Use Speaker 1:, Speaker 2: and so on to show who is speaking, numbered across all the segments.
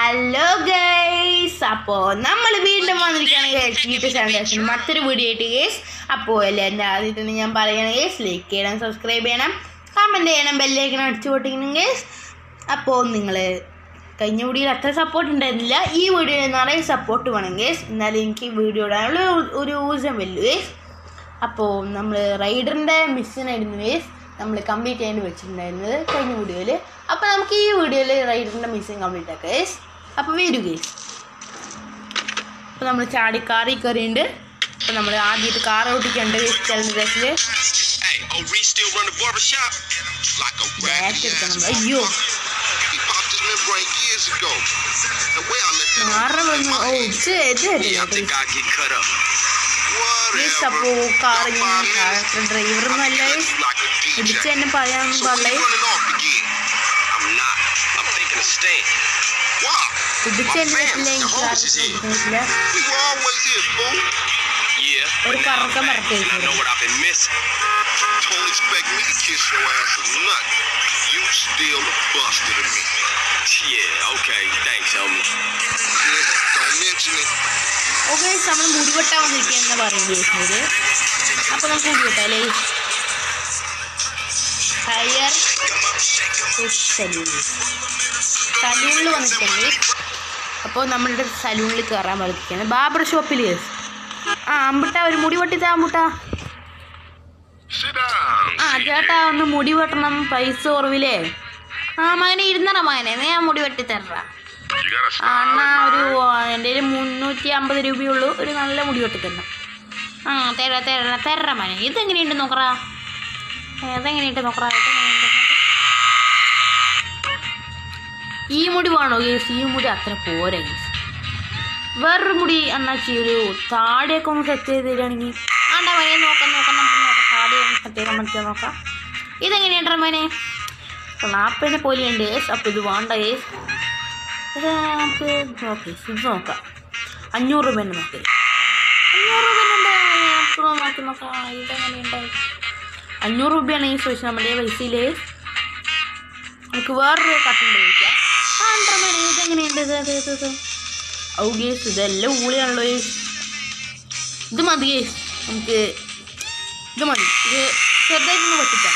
Speaker 1: Hello guys, അപ്പോൾ നമ്മൾ വീണ്ടും വന്നിരിക്കുകയാണ് ഗൈസ് യൂട്യൂബ് ചാനൽ മറ്റൊരു വീഡിയോ ആയിട്ട് ഗൈസ്. അപ്പോൾ എല്ലാവരും ആദ്യം തന്നെ ഞാൻ പറയുകയാണ് ഗൈസ്, ലൈക്ക് ചെയ്യണം, സബ്സ്ക്രൈബ് ചെയ്യണം, കമൻറ്റ് ചെയ്യണം, ബെല്ലൈക്കൺ അടിച്ചു പൊട്ടിക്കണം ഗൈസ്. അപ്പോൾ നിങ്ങൾ കഴിഞ്ഞ വീഡിയോയിൽ അത്ര സപ്പോർട്ട് ഉണ്ടായിരുന്നില്ല, ഈ വീഡിയോയിൽ നിറയെ സപ്പോർട്ട് വേണം ഗൈസ്, എന്നാലും എനിക്ക് വീഡിയോ ഇടാനുള്ള ഒരു ഊർജ്ജം വല്ലു ഗൈസ്. അപ്പോൾ നമ്മൾ റൈഡറിൻ്റെ മിഷനായിരുന്നു ഗൈസ് നമ്മൾ കംപ്ലീറ്റ് ചെയ്യാൻ വെച്ചിട്ടുണ്ടായിരുന്നത് കഴിഞ്ഞ വീഡിയോയിൽ. അപ്പോൾ നമുക്ക് ഈ വീഡിയോയിൽ റൈഡറിൻ്റെ മിഷൻ കംപ്ലീറ്റ് ആക്കാം ഗൈസ്. അപ്പോൾ വരൂ ഗൈസ്. അപ്പോൾ നമ്മൾ ചാടി കാറിൽ കയറിയുണ്ട്. അപ്പോൾ നമ്മൾ ആദ്യമായിട്ട് കാർ ഓട്ടിക്കുന്നുണ്ട് ഗൈസ്. ചലഞ്ച് ഡ്രസ്സിൽ അയ്യോ അപ്പോൾ കാർ ഡ്രൈവറൊന്നുമല്ല ഇടിച്ച് തന്നെ പറയാനൊന്നും പാടില്ല. ഇടിച്ച് തന്നെ പറ്റില്ല, ഒരു കറക്കം മറക്കായിരിക്കും. ഓക്കെ, നമ്മൾ മുടിവെട്ടാൻ വന്നിരിക്കുക എന്ന് പറയുന്നത്. അപ്പോൾ നമുക്ക് മുടിവെട്ടാം അല്ലേ. ഹയർ സലൂണിൽ വന്നിട്ടുണ്ട്. അപ്പോൾ നമ്മളുടെ സലൂണിൽ കയറാൻ വന്നിരിക്കുകയാണ്, ബാർബർ ഷോപ്പിൽ. അമ്പുട്ട ഒരു മുടി വെട്ടിത്താ അമ്പുട്ടാ. ചേട്ടാ ഒന്ന് മുടി വെട്ടണം, പൈസ കുറവില്ലേ. മകനെ ഇരുന്നറ മകനെ, ഞാൻ മുടി വെട്ടിത്തരടാ. അണ്ണാ ഒരു എൻ്റെ കയ്യിൽ 350 രൂപയുള്ളൂ, ഒരു നല്ല മുടി വെട്ടിത്തരണം. തരറ മകനെ. ഇതെങ്ങനെയുണ്ട് നോക്കറാ, അതെങ്ങനെയുണ്ട് നോക്കറാ. ഈ മുടി വേണോ ഗേസ്? ഈ മുടി അത്ര പോരാ ഗേസ്. വേറൊരു മുടി അണ്ണാച്ചി ഒരു താടിയൊക്കെ ഒന്ന് സെറ്റ് ചെയ്ത് തരികയാണെങ്കിൽ. ആണ്ടാ മനെ നോക്കാം നമുക്ക് നോക്കാം, താടിയൊക്കെ സെറ്റ് ചെയ്യാൻ പറ്റുക നോക്കാം. ഇതെങ്ങനെയുണ്ടാ മനെ? നാപ്പിനെ പോലെയുണ്ട് ഗേസ്. അപ്പോൾ ഇത് വേണ്ട ഗേസ്. ഇത് നമുക്ക് നോക്കാം, ഇത് നോക്കാം. 500 രൂപേൻ്റെ നോക്കി, 500 രൂപേൻ്റെ നോക്കി നോക്കാം. ഇതെങ്ങനെയുണ്ട്? 500 രൂപയാണ് ഈ ചോദിച്ചാൽ നമ്മുടെ പൈസയിൽ. നമുക്ക് വേറൊരു കട്ടുണ്ട് ചോദിക്കാം. ഇതെങ്ങനെയുണ്ട്? ഇത് ഔ ഗേസ്, ഇതെല്ലാം ഊളിയാണല്ലോ ഗേസ്. ഇത് മതി ഗേസ്, നമുക്ക് ഇത് മതി. ഇത് ചെറുതായിട്ടൊന്ന് വെട്ടിക്കാം.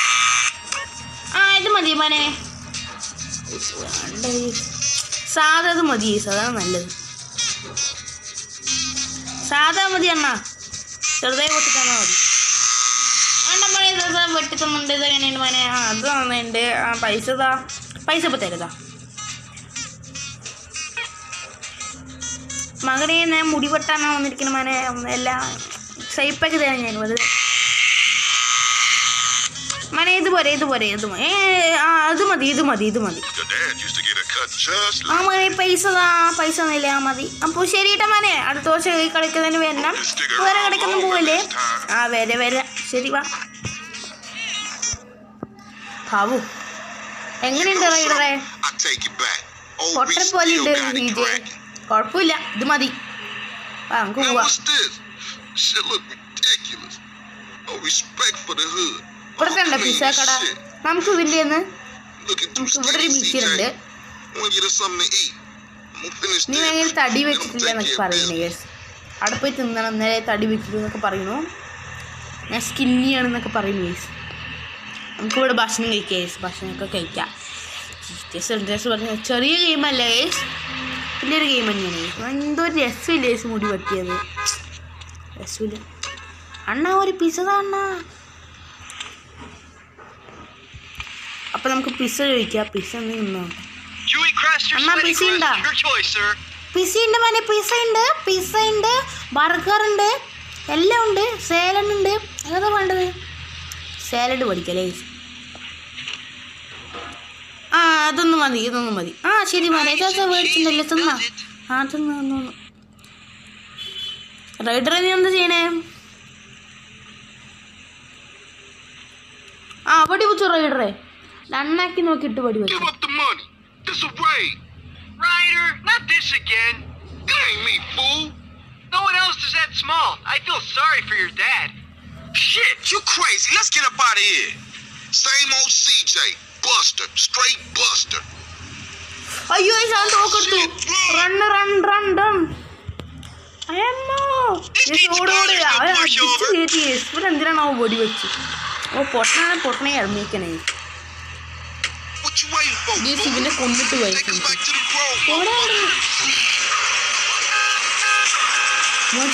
Speaker 1: ഇത് മതി മോനെ. സാധാ ഇത് മതി ഗേസ്, അതാണ് നല്ലത്. സാധാ മതി അണ്ണാ, ചെറുതായി പൊട്ടിത്തന്നാൽ മതി. മോനെ ഇത് വെട്ടിത്തന്നുണ്ട്. ഇതെങ്ങനെയുണ്ട് മോനെ? അത് നന്നുണ്ട്. പൈസ ഇപ്പോൾ തരുതാ മകനെ. ഞാൻ മുടി വെട്ടാനാണ് വന്നിരിക്കുന്നത് മനെ. എല്ലാം ഷേപ്പാക്കി തരാം ഞാൻ. അത് മനെ ഇത് പോരെ. അത് മതി. മനെ പൈസ ഒന്നുമില്ല, മതി. അപ്പോൾ ശരി കേട്ടോ മനെ, അടുത്ത വർഷം ഈ കളിക്കുന്നതിന് വരണം. വേറെ കളിക്കൊന്നും പോവല്ലേ? വരെ ശരി വാ. ബാബു എങ്ങനെയുണ്ട് റൈഡറെ? പൊട്ടപ്പോലെ ഉണ്ട് DJ. കുഴപ്പമില്ല, ഇത് മതി. നമുക്ക് പോവാം. ഇവിടുത്തെ ഉണ്ട് പിസ്സ കട. നമുക്ക് ഇതിൻ്റെ നമുക്ക് ഇവിടെ ഒരു മിക്സിയുണ്ട്. നീ ഭയങ്കര തടി വെച്ചിട്ടില്ല എന്നൊക്കെ പറയുന്നു ഗേസ്. അവിടെ പോയി തിന്നണം, നേരെ തടി വെച്ചിട്ടു എന്നൊക്കെ പറയുന്നു. ഞാൻ സ്കിന്നിയാണെന്നൊക്കെ പറയുന്നു ഗേസ്. നമുക്കിവിടെ ഭക്ഷണം കഴിക്കാം ഗേസ്, ഭക്ഷണമൊക്കെ കഴിക്കാം. ചെറിയ ഗെയിമല്ല ഗേസ്, വലിയൊരു ഗെയിം തന്നെയാണ്. എന്തോ ഒരു രസമില്ല ഗേസ് മുടി വെട്ടിയത്, രസമില്ല. അണ്ണാ ഒരു പിസ്സ അണ്ണാ. അപ്പം നമുക്ക് പിസ്സ കഴിക്കാം. പിസ്സ അണ്ണാ പിസ്സ ഉണ്ടോ? പിസ്സ ഉണ്ട് മോനെ, പിസ്സ ഉണ്ട്, ബർഗർ ഉണ്ട്, എല്ലാം ഉണ്ട്. സാലഡ് ഉണ്ട്. ഏതാ വേണ്ടത്? സാലഡ് പഠിക്കല്ലേ ഗേസ്. ഇതൊന്നും മതി. ശരി മോനെ, ഇതൊക്കെ മേടിച്ചിട്ടുണ്ടല്ലോ, തിന്നാ. തിന്നു. റൈഡറെ നീ എന്താ ചെയ്യണേ? വടി വെച്ചു റൈഡറെ. നന്നാക്കി നോക്കിയിട്ട് വടി വെച്ചു.
Speaker 2: Same old CJ, Buster, straight Buster.
Speaker 1: അയ്യോ ഞാൻ തോക്കെടുത്തു. റൺ റൺ റൺ റൺ അയ്യോ ഓടോട് അവൻ അടിച്ച് കയറ്റി ഇവിടെ എന്തിനാണ് അവൻ വെടി വെച്ച് ഓ പൊട്ടണേ ഇറങ്ങിക്കണേ ഇവനെ കൊന്നിട്ട് പോയി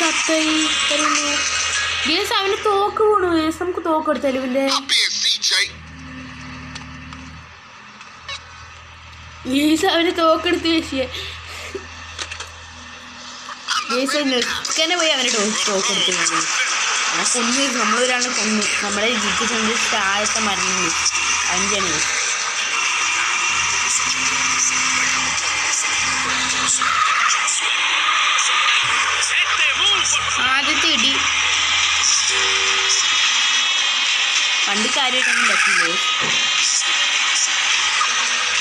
Speaker 1: ചത്തയി തരുന്നു ഗേസ് അവന് തോക്ക് പോണു ഗേസ് നമുക്ക് തോക്ക് എടുത്താലും ഇവന്റെ ഗേസ് അവന് തോക്കെടുത്ത് വെച്ചിയെ ഗേസ് നെക്കനെ പോയി അവന് തോക്കെടുത്ത് ആ കൊന്നു നമ്മളൊരാളെ കൊന്നു നമ്മളെ ജിറ്റ് കൊണ്ട് താഴത്തെ മരണം അഞ്ചാണ് ആദ്യത്തെ ഇടി പണ്ട് കാര്യമായിട്ടൊന്നും പറ്റില്ലേ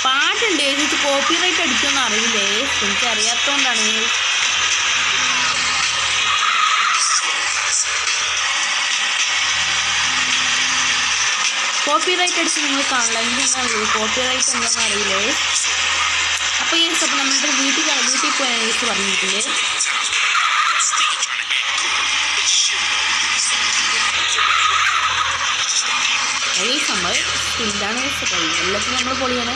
Speaker 1: പാട്ടുണ്ട് എനിക്ക് കോപ്പി റൈറ്റ് അടിക്കുമെന്ന് അറിയില്ലേ എനിക്കറിയാത്തതുകൊണ്ടാണ് കോപ്പി റൈറ്റ് അടിച്ച് നിങ്ങൾ കാണില്ല എന്തെന്നാ കോപ്പി റൈറ്റ് എന്താണെന്ന് അറിയില്ലേ അപ്പോൾ ഈ അപ്പം നമ്മളുടെ വീട്ടിൽ പോയാൽ എനിക്ക് പറഞ്ഞിട്ടില്ലേ സംഭവം എന്താണ് എല്ലാത്തിനും നമ്മൾ പൊളിയാണ്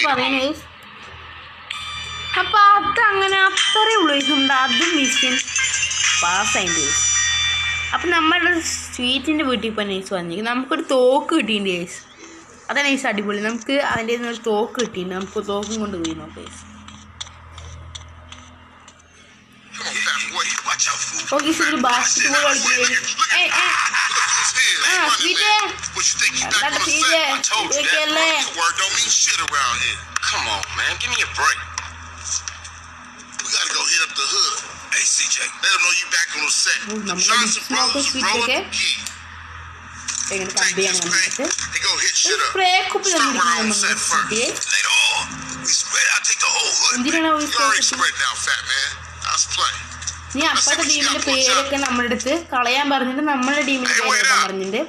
Speaker 1: പറയുന്നത് അപ്പൊ അതങ്ങനെ അത്രേ ഉള്ളൂ അത് മിഷൻ പാസ്സായിട്ട് അപ്പം നമ്മളുടെ സ്വീറ്റിൻ്റെ വീട്ടിൽ പോയി നൈസ് വന്നിരിക്കും നമുക്കൊരു തോക്ക് കിട്ടിയിട്ടുണ്ട് നൈസ് അതാണ് നൈസ് അടിപൊളി നമുക്ക് അതിൻ്റെ ഒരു തോക്ക് കിട്ടിയിട്ടുണ്ട് നമുക്ക് തോക്കും കൊണ്ട് പോയി നോക്കാം നൈസ് ഓക്കെ ഒരു ബാസ്കറ്റ്ബോൾ കളിക്കുന്നത് സ്വീറ്റ് ഇതൊക്കെയല്ലേ
Speaker 2: Hey CJ, let them know you back on the set. Johnson Rose rolling.
Speaker 1: എങ്ങനെ കമ്പിയാണ് വന്നിട്ട്
Speaker 2: They go hit shit up.
Speaker 1: Spray കുപ്പി
Speaker 2: Later on, we spread. I take the whole hood.
Speaker 1: എന്തിനാണ്
Speaker 2: You already spread now, fat man. I was playing.
Speaker 1: നീ അപ്പത്തെ ടീമിന്റെ പേരൊക്കെ നമ്മുടെ അടുത്ത് കളയാൻ പറഞ്ഞിട്ട് നമ്മുടെ ടീമിന്റെ പേരൊക്കെ പറഞ്ഞിട്ടുണ്ട്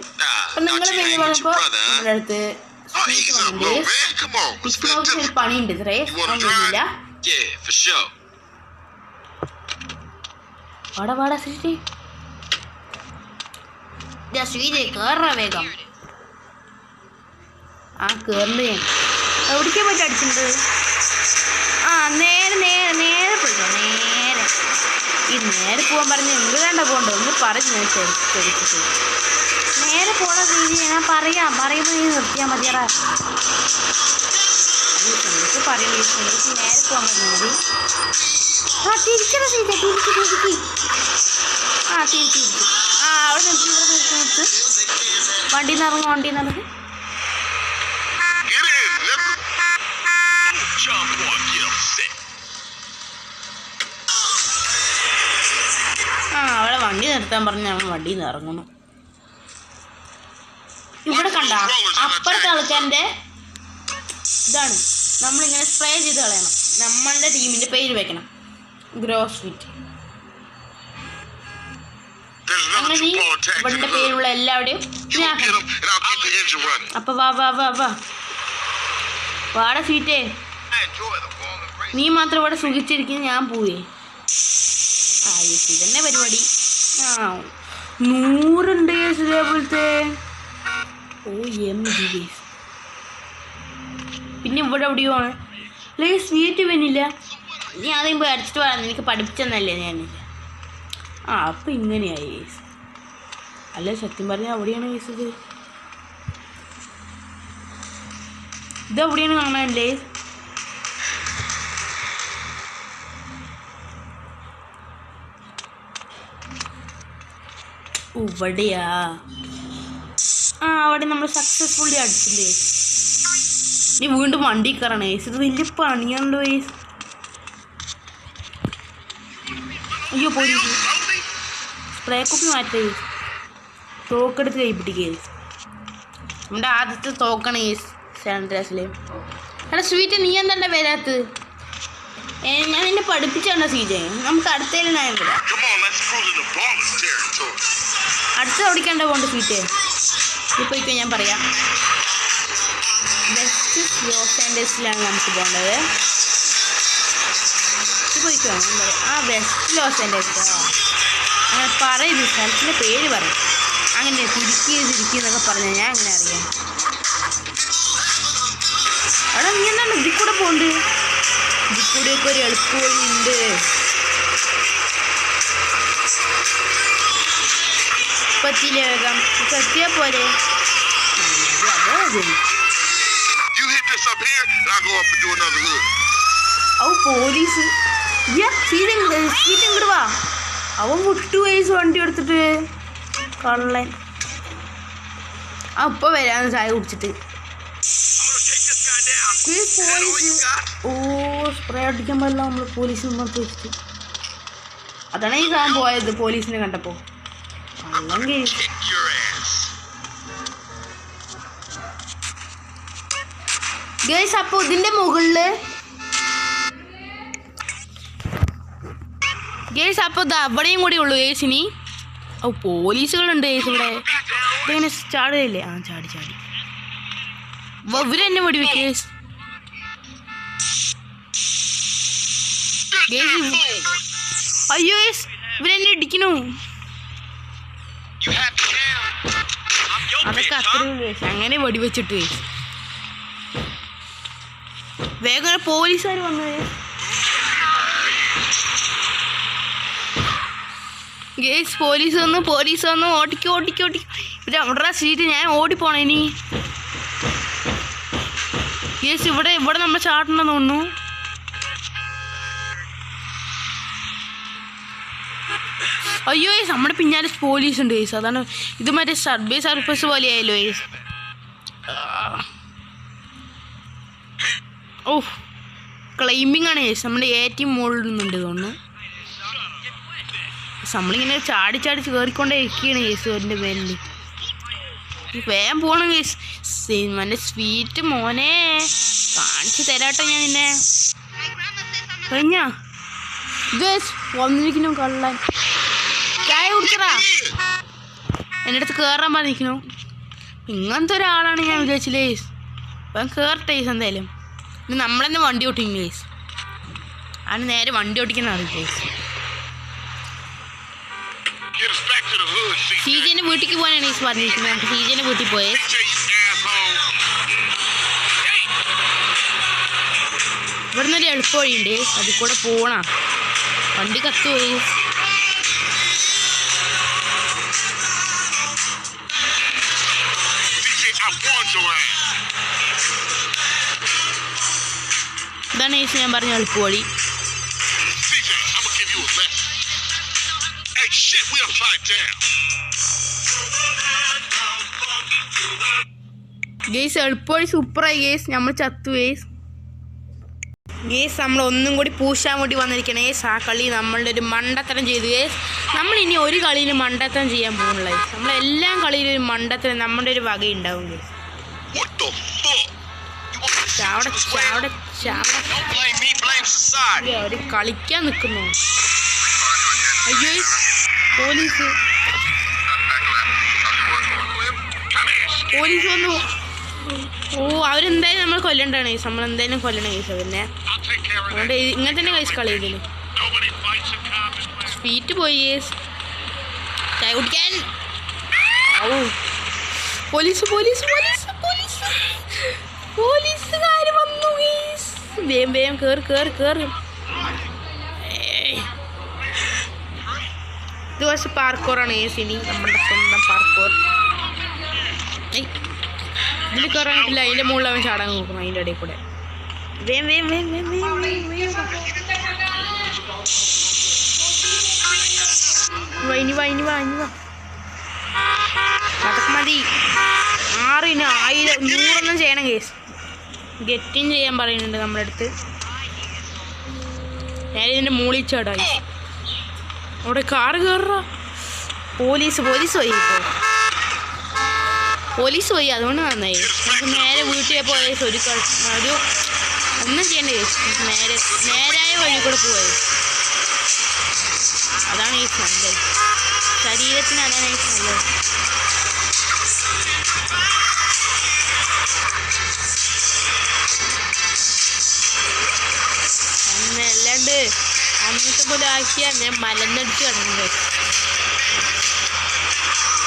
Speaker 1: അപ്പൊ നിങ്ങളെ പേര് പറഞ്ഞപ്പോ നമ്മുടെ അടുത്ത് പണിയുണ്ട് ഇത്രേ ഒന്നുമില്ല വാടാ ശ്രീ ശ്രീജയ് കേറ വേഗം ആ കേറണ്ട് ഞാൻ എവിടേക്കാ പോയിട്ട് അടിച്ചിട്ടുണ്ട് നേരെ പോയിട്ടോ നേരെ പോകാൻ പറഞ്ഞ് എന്ത് വേണ്ട പോകണ്ടോ ഒന്ന് പറഞ്ഞു ഞാൻ ചെറുക്കിട്ട് നേരെ പോണ രീതി ഞാൻ പറയുമ്പോൾ നീ നിർത്തിയാൽ മതിയറാ എനിക്ക് പറയുന്നത് എനിക്ക് നേരെ പോകാൻ പറഞ്ഞാൽ മതി തിരിച്ചടാ ചെയ്തേ തിരിച്ച് അവിടെ നിർത്തി വണ്ടിയിൽ നിന്ന് ഇറങ്ങും അവിടെ വണ്ടി നിർത്താൻ പറഞ്ഞ അവൻ വണ്ടിയിൽ നിന്ന് ഇറങ്ങണം ഇവിടെ കണ്ട അപ്പുറത്തെ ആൾക്കാരുടെ ഇതാണ് നമ്മളിങ്ങനെ സ്പ്രേ ചെയ്ത് കളയണം നമ്മളുടെ ടീമിന്റെ പേര് വെക്കണം ഗ്രോസ്വിറ്റ് അങ്ങനെ ഇവളുടെ പേരുള്ള എല്ലാവരുടെയും അപ്പൊ വാടാ സ്വീറ്റേ നീ മാത്രം ഇവിടെ സുഖിച്ചിരിക്കുന്ന ഞാൻ പോവേ ഇതന്നെ പരിപാടി 100 ഇതേപോലത്തെ പിന്നെ ഇവിടെ എവിടെയോ ആണ് അല്ലെങ്കിൽ സ്വീറ്റ് വേണില്ല നീ ആദ്യം പോയി അടിച്ചിട്ട് പറയാം എനിക്ക് പഠിപ്പിച്ചെന്നല്ലേ ഞാൻ അപ്പം ഇങ്ങനെയായി കേസ് അല്ലേ സത്യം പറഞ്ഞാൽ അവിടെയാണ് കേസത് ഇതെവിടെയാണ് കാണാനല്ലേ ഇവിടെയാ അവിടെ നമ്മൾ സക്സസ്ഫുള്ളി അടിച്ചില്ലേ നീ വീണ്ടും വണ്ടി കയറണേ ഇത് വലിയ പണിയാണല്ലോ അയ്യോ പോയി സ്പ്രേ കുപ്പി മാറ്റേ തോക്കെടുത്ത് കൈപ്പിടിക്കേ നമ്മുടെ ആദ്യത്തെ തോക്കാണ് സാൻഡ്രാസിലെ എടാ സ്വീറ്റ് നീ എന്താ വരാത്തത് ഞാൻ നിന്നെ പഠിപ്പിച്ചാണോ സീജെ നമുക്ക് അടുത്തതിൽ ഞാൻ വരാം അടുത്ത ഓടിക്കണ്ട പോണ്ട് സ്വീറ്റ് ഇപ്പോഴേക്കും ഞാൻ പറയാം ലോസ് ആൻഡേഴ്സിലാണ് നമുക്ക് പോകേണ്ടത്. പോയിക്കോ ആ വെസ്റ്റ് ലോസ് ആൻഡേഴ്സ്. അങ്ങനെ പറയും സ്ഥലത്തിൻ്റെ പേര് പറയും. അങ്ങനെ തിരുക്കി എന്നൊക്കെ പറഞ്ഞാൽ ഞാൻ അങ്ങനെ അറിയാം. അവിടെ നീ എന്താണ് ഇതിൽ കൂടെ പോകണ്ട്? ഇതിൽ കൂടെയൊക്കെ ഒരു എളുപ്പവഴി ഉണ്ട്. പറ്റിയില്ലേ വേഗം ഇപ്പം എത്തിയാൽ പോരെ. പോലീസ് സീറ്റ് വാ. അവൻ വിട്ടു വയസ്സ് വണ്ടി എടുത്തിട്ട് കള്ളൻ. അപ്പൊ വരാന്ന് ചായ കുടിച്ചിട്ട്. സ്പ്രേ അടിക്കാൻ പാടില്ല നമ്മൾ പോലീസിന് മുമ്പ് വെച്ചിട്ട്. അതാണ് ഈ സാധനം പോയത് പോലീസിനെ കണ്ടപ്പോ. അല്ലെങ്കിൽ ഗൈസ് അപ്പൊ ഇതിന്റെ മുകളില് ഗേസ് അപ്പോൾ ഇത് അവിടെയും കൂടി ഉള്ളൂ ഗേസ്. ഇനി പോലീസുകളുണ്ട് ഗേസ് ഇവിടെ. ഇതെങ്ങനെ ചാടുകയില്ലേ? ആ ചാടി ഇവരെന്നെ വെടിവെക്ക് ഗേസ്. അയ്യോ ഗേസ് ഇവരെന്നെ ഇടിക്കണു. അതൊക്കെ അത്രയും ഗേസ്. അങ്ങനെ വെടിവെച്ചിട്ട് ഗേസ് വേഗം പോലീസുകാർ വന്നു ഗേസ്. പോലീസ് വന്നു ഓടിക്കോ. ഇവിടെ അവിടെ സീറ്റ് ഞാൻ ഓടിപ്പോണേ ഇനി ഗേസ്. ഇവിടെ നമ്മൾ ചാടണമെന്ന് തോന്നുന്നു. അയ്യോ ഗേസ് നമ്മുടെ പിന്നാലെ പോലീസ് ഉണ്ട് ഗേസ്. അതാണ് ഇത് മറ്റേ സർവീസ് പോലെ ആയല്ലോ ഗേസ്. ഓ ക്ലൈമ്പിംഗ് ആണ് ഗേസ്. നമ്മുടെ ഏറ്റവും മുകളിൽ നിന്നുണ്ട് തോന്നുന്നു. നമ്മളിങ്ങനെ ചാടി കയറിക്കൊണ്ടേ ഇരിക്കുകയാണ് കേസ്. എൻ്റെ പേരിൽ വേഗം പോകണം കേസ്. മറ്റേ സ്വീറ്റ് മോനെ കാണിച്ചു തരാട്ടോ ഞാൻ നിന്നെ. കഴിഞ്ഞാ ഇത് വന്നിരിക്കുന്നു കള്ളൻ. ചായ കുടിച്ചടാ. എൻ്റെ അടുത്ത് കയറാൻ പറഞ്ഞിരിക്കുന്നു. ഇങ്ങനത്തെ ഒരാളാണ് ഞാൻ വിചാരിച്ചില്ലേ കേസ്. അപ്പം കയറട്ടെ കേസ്. എന്തായാലും ഇനി നമ്മളെന്നെ വണ്ടി ഓട്ടിക്കും കേസ്. അവന് നേരെ വണ്ടി ഓട്ടിക്കുന്ന അറിയില്ല കേസ്. സീജന്റെ വീട്ടിലേക്ക് പോകാനാണ് ഈ പറഞ്ഞിരിക്കുന്നത്. നമുക്ക് സീജന്റെ വീട്ടിൽ പോയേ. ഇവിടുന്ന് ഒരു എളുപ്പ വഴിയുണ്ട്. അതിൽ കൂടെ പോണ വണ്ടി കത്തുപോയി. ഇതാണ് ഞാൻ പറഞ്ഞ എളുപ്പ വഴി. ഗേസ് എളുപ്പവഴി സൂപ്പറായി ഗേസ്. നമ്മൾ ചത്തു ഗേസ്. നമ്മൾ ഒന്നും കൂടി പൂശാൻ വേണ്ടി വന്നിരിക്കണേ ഗേസ്. ആ കളി നമ്മളുടെ ഒരു മണ്ടത്തരം ചെയ്തു ഗേസ്. നമ്മളിനി ഒരു കളിയിൽ മണ്ടത്തരം ചെയ്യാൻ പോകുന്നില്ല ഗേസ്. നമ്മളെല്ലാം കളിയിലും ഒരു മണ്ടത്തരം നമ്മുടെ ഒരു വകയുണ്ടാവും ഗേസ്. അവര് കളിക്കാൻ നിൽക്കുന്നു. അയ്യോ പോലീസ് വന്നു. അവരെന്തായാലും നമ്മൾ കൊല്ലണ്ടാണ് കേസ്. നമ്മളെന്തായാലും കൊല്ലണം കേസ്. പിന്നെ അതുകൊണ്ട് ഇങ്ങനെ തന്നെ കഴിച്ച് കളിയതില് സ്പീറ്റ് പോയി കേസ്. ചായ കുടിക്കാൻ. പോലീസുകാർ വന്നു കേസ്. വേഗം കേറ്. ഇത് കുറച്ച് പാർക്കോറാണ് കേസ്. ഇനി നമ്മുടെ സ്വന്തം പാർക്കോർ. ഇതിൽ കയറാനിട്ടില്ല. അതിൻ്റെ മുകളിൽ അവൻ ചാടാൻ നോക്കണം. അതിൻ്റെ ഇടയിൽ കൂടെ ഇനി വാ അതൊക്കെ മതി. 6 1000 100 ചെയ്യണം കേസ്. ഗെറ്റിൻ ചെയ്യാൻ പറയുന്നുണ്ട് നമ്മുടെ അടുത്ത്. ഞാൻ ഇതിൻ്റെ മുകളിൽ ചാടായി. അവിടെ കാറ് കയറുക. പോലീസ് പോയി. ഇപ്പോൾ പോലീസ് പോയി. അതുകൊണ്ട് നന്നായി. നമുക്ക് നേരെ വീട്ടിൽ പോയ ഒരു ഒന്നും ചെയ്യേണ്ട കേസ്. നേരായ വഴി കൂടെ പോയത്. അതാണ് ഈ നല്ലത്. ശരീരത്തിന് അതാണ് ഈ നല്ലത്. നേരത്തെ പോലെ ആക്കിയാൽ ഞാൻ മലന്നടിച്ച് കിടന്നത്.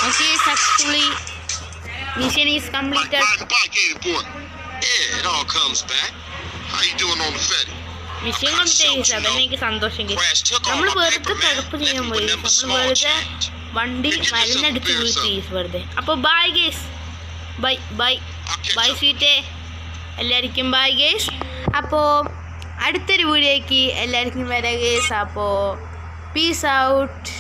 Speaker 1: Okay, successfully mission is completed.
Speaker 2: Yeah, it all comes back. How you doing on the Fetty?
Speaker 1: Mission complete അതന്നെ എനിക്ക് സന്തോഷം. നമ്മൾ വെറുതെ കിടപ്പ് ചെയ്യാൻ പോയി, നമ്മൾ വെറുതെ വണ്ടി മലന്നടിച്ച് പോയി വെറുതെ. അപ്പോൾ bye guys, bye bye bye സ്വീറ്റേ, എല്ലാവർക്കും ബൈ ഗേസ്. അപ്പോൾ അടുത്തൊരു വീഡിയോയ്ക്ക് എല്ലാവർക്കും വരാം ഗേസ്. അപ്പോൾ പീസ് ഔട്ട്.